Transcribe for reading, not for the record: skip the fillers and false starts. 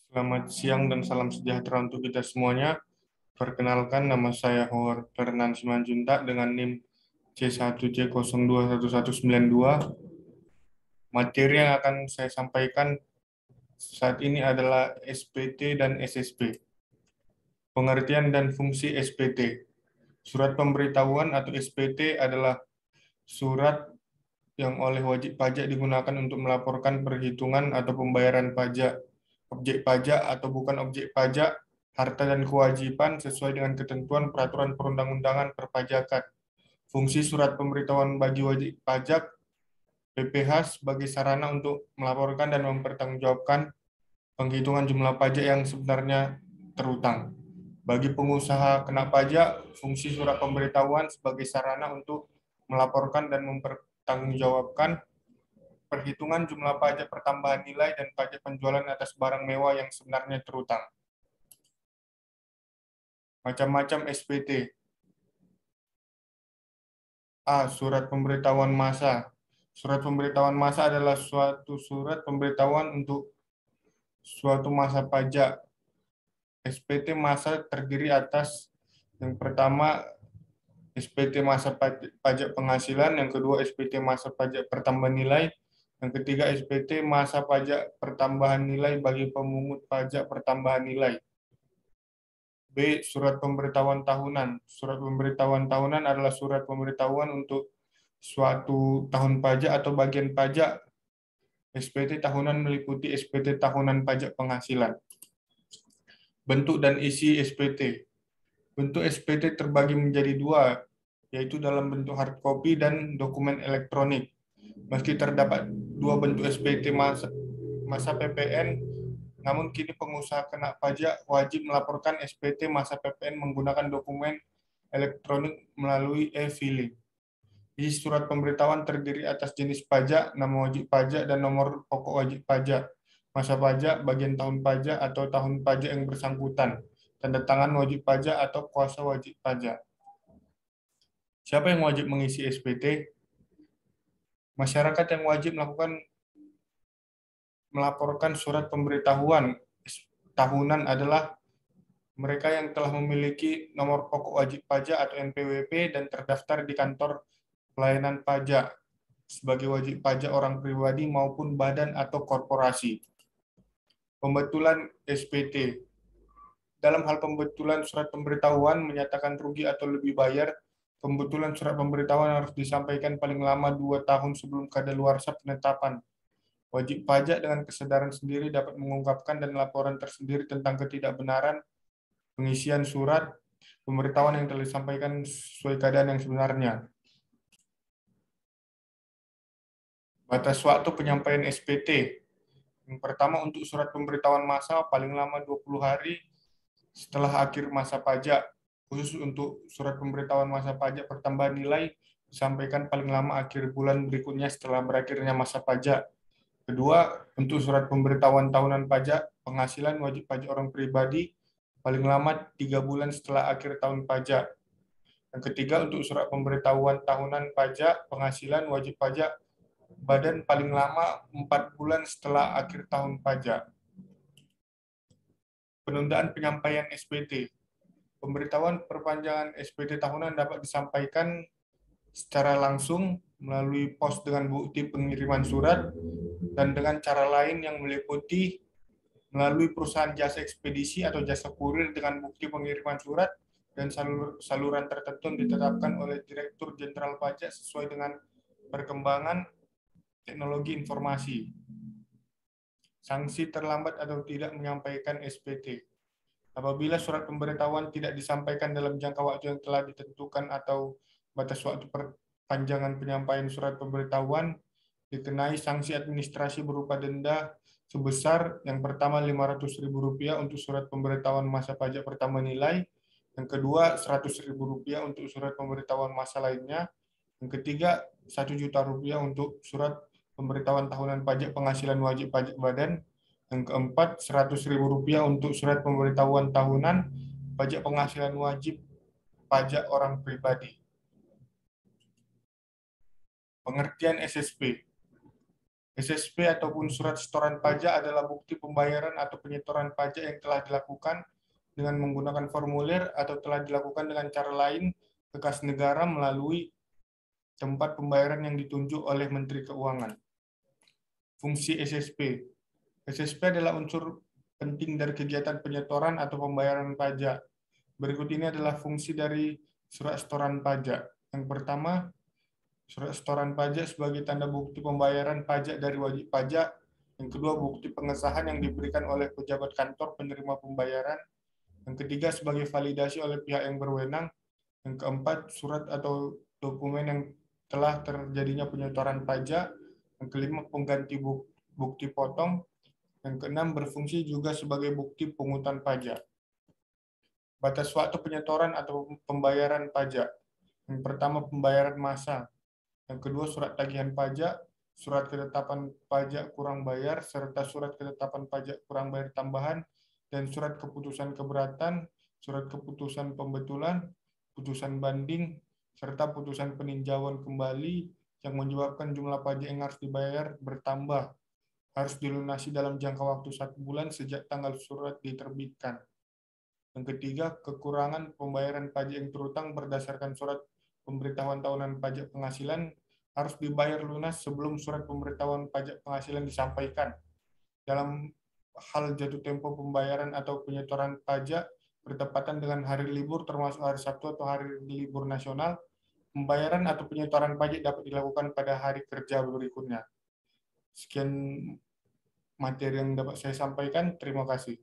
Selamat siang dan salam sejahtera untuk kita semuanya. Perkenalkan, nama saya Howard Fernan Simanjuntak dengan NIM C1C021192. Materi yang akan saya sampaikan saat ini adalah SPT dan SSP. Pengertian dan fungsi SPT. Surat pemberitahuan atau SPT adalah surat yang oleh wajib pajak digunakan untuk melaporkan perhitungan atau pembayaran pajak, objek pajak atau bukan objek pajak, harta dan kewajiban sesuai dengan ketentuan peraturan perundang-undangan perpajakan. Fungsi surat pemberitahuan bagi wajib pajak PPh sebagai sarana untuk melaporkan dan mempertanggungjawabkan penghitungan jumlah pajak yang sebenarnya terutang. Bagi pengusaha kena pajak, fungsi surat pemberitahuan sebagai sarana untuk melaporkan dan mempertanggungjawabkan perhitungan jumlah pajak pertambahan nilai dan pajak penjualan atas barang mewah yang sebenarnya terutang. Macam-macam SPT. A. Surat pemberitahuan massa. Surat pemberitahuan massa adalah suatu surat pemberitahuan untuk suatu masa pajak. SPT massa terdiri atas yang pertama SPT masa pajak penghasilan, yang kedua SPT masa pajak pertambahan nilai, yang ketiga SPT masa pajak pertambahan nilai bagi pemungut pajak pertambahan nilai. B. Surat pemberitahuan tahunan. Surat pemberitahuan tahunan adalah surat pemberitahuan untuk suatu tahun pajak atau bagian pajak. SPT tahunan meliputi SPT tahunan pajak penghasilan. Bentuk dan isi SPT. Bentuk SPT terbagi menjadi dua, yaitu dalam bentuk hard copy dan dokumen elektronik. Meski terdapat dua bentuk SPT masa PPN, namun kini pengusaha kena pajak wajib melaporkan SPT masa PPN menggunakan dokumen elektronik melalui e-filing. Isi surat pemberitahuan terdiri atas jenis pajak, nama wajib pajak, dan nomor pokok wajib pajak, masa pajak, bagian tahun pajak atau tahun pajak yang bersangkutan, tanda tangan wajib pajak atau kuasa wajib pajak. Siapa yang wajib mengisi SPT? Masyarakat yang wajib melaporkan surat pemberitahuan tahunan adalah mereka yang telah memiliki nomor pokok wajib pajak atau NPWP dan terdaftar di kantor pelayanan pajak sebagai wajib pajak orang pribadi maupun badan atau korporasi. Pembetulan SPT. Dalam hal pembetulan surat pemberitahuan menyatakan rugi atau lebih bayar, pembetulan surat pemberitahuan harus disampaikan paling lama 2 tahun sebelum kadaluarsa penetapan. Wajib pajak dengan kesadaran sendiri dapat mengungkapkan dan laporan tersendiri tentang ketidakbenaran pengisian surat pemberitahuan yang telah disampaikan sesuai keadaan yang sebenarnya. Batas waktu penyampaian SPT. Yang pertama, untuk surat pemberitahuan massa paling lama 20 hari setelah akhir masa pajak. Khusus untuk surat pemberitahuan masa pajak pertambahan nilai disampaikan paling lama akhir bulan berikutnya setelah berakhirnya masa pajak. Kedua, untuk surat pemberitahuan tahunan pajak penghasilan wajib pajak orang pribadi paling lama 3 bulan setelah akhir tahun pajak. Yang ketiga, untuk surat pemberitahuan tahunan pajak penghasilan wajib pajak badan paling lama 4 bulan setelah akhir tahun pajak. Penundaan penyampaian SPT. Pemberitahuan perpanjangan SPT tahunan dapat disampaikan secara langsung melalui pos dengan bukti pengiriman surat dan dengan cara lain yang meliputi melalui perusahaan jasa ekspedisi atau jasa kurir dengan bukti pengiriman surat dan saluran tertentu yang ditetapkan oleh Direktur Jenderal Pajak sesuai dengan perkembangan teknologi informasi. Sanksi terlambat atau tidak menyampaikan SPT. Apabila surat pemberitahuan tidak disampaikan dalam jangka waktu yang telah ditentukan atau batas waktu perpanjangan penyampaian surat pemberitahuan, dikenai sanksi administrasi berupa denda sebesar yang pertama Rp500.000 untuk surat pemberitahuan masa pajak pertama nilai, yang kedua Rp100.000 untuk surat pemberitahuan masa lainnya, yang ketiga Rp1.000.000 untuk surat pemberitahuan tahunan pajak penghasilan wajib pajak badan, yang keempat Rp100.000 untuk surat pemberitahuan tahunan pajak penghasilan wajib pajak orang pribadi. Pengertian SSP. SSP ataupun surat setoran pajak adalah bukti pembayaran atau penyetoran pajak yang telah dilakukan dengan menggunakan formulir atau telah dilakukan dengan cara lain ke kas negara melalui tempat pembayaran yang ditunjuk oleh Menteri Keuangan. Fungsi SSP. SSP adalah unsur penting dari kegiatan penyetoran atau pembayaran pajak. Berikut ini adalah fungsi dari surat setoran pajak. Yang pertama, surat setoran pajak sebagai tanda bukti pembayaran pajak dari wajib pajak. Yang kedua, bukti pengesahan yang diberikan oleh pejabat kantor penerima pembayaran. Yang ketiga, sebagai validasi oleh pihak yang berwenang. Yang keempat, surat atau dokumen yang telah terjadinya penyetoran pajak. Yang kelima, pengganti bukti potong. Yang keenam, berfungsi juga sebagai bukti pungutan pajak. Batas waktu penyetoran atau pembayaran pajak. Yang pertama, pembayaran massa. Yang kedua, surat tagihan pajak, surat ketetapan pajak kurang bayar, serta surat ketetapan pajak kurang bayar tambahan, dan surat keputusan keberatan, surat keputusan pembetulan, putusan banding, serta putusan peninjauan kembali yang menyebabkan jumlah pajak yang harus dibayar bertambah. Harus dilunasi dalam jangka waktu 1 bulan sejak tanggal surat diterbitkan. Yang ketiga, kekurangan pembayaran pajak yang terutang berdasarkan surat pemberitahuan tahunan pajak penghasilan harus dibayar lunas sebelum surat pemberitahuan pajak penghasilan disampaikan. Dalam hal jatuh tempo pembayaran atau penyetoran pajak bertepatan dengan hari libur termasuk hari Sabtu atau hari libur nasional, pembayaran atau penyetoran pajak dapat dilakukan pada hari kerja berikutnya. Sekian materi yang dapat saya sampaikan. Terima kasih.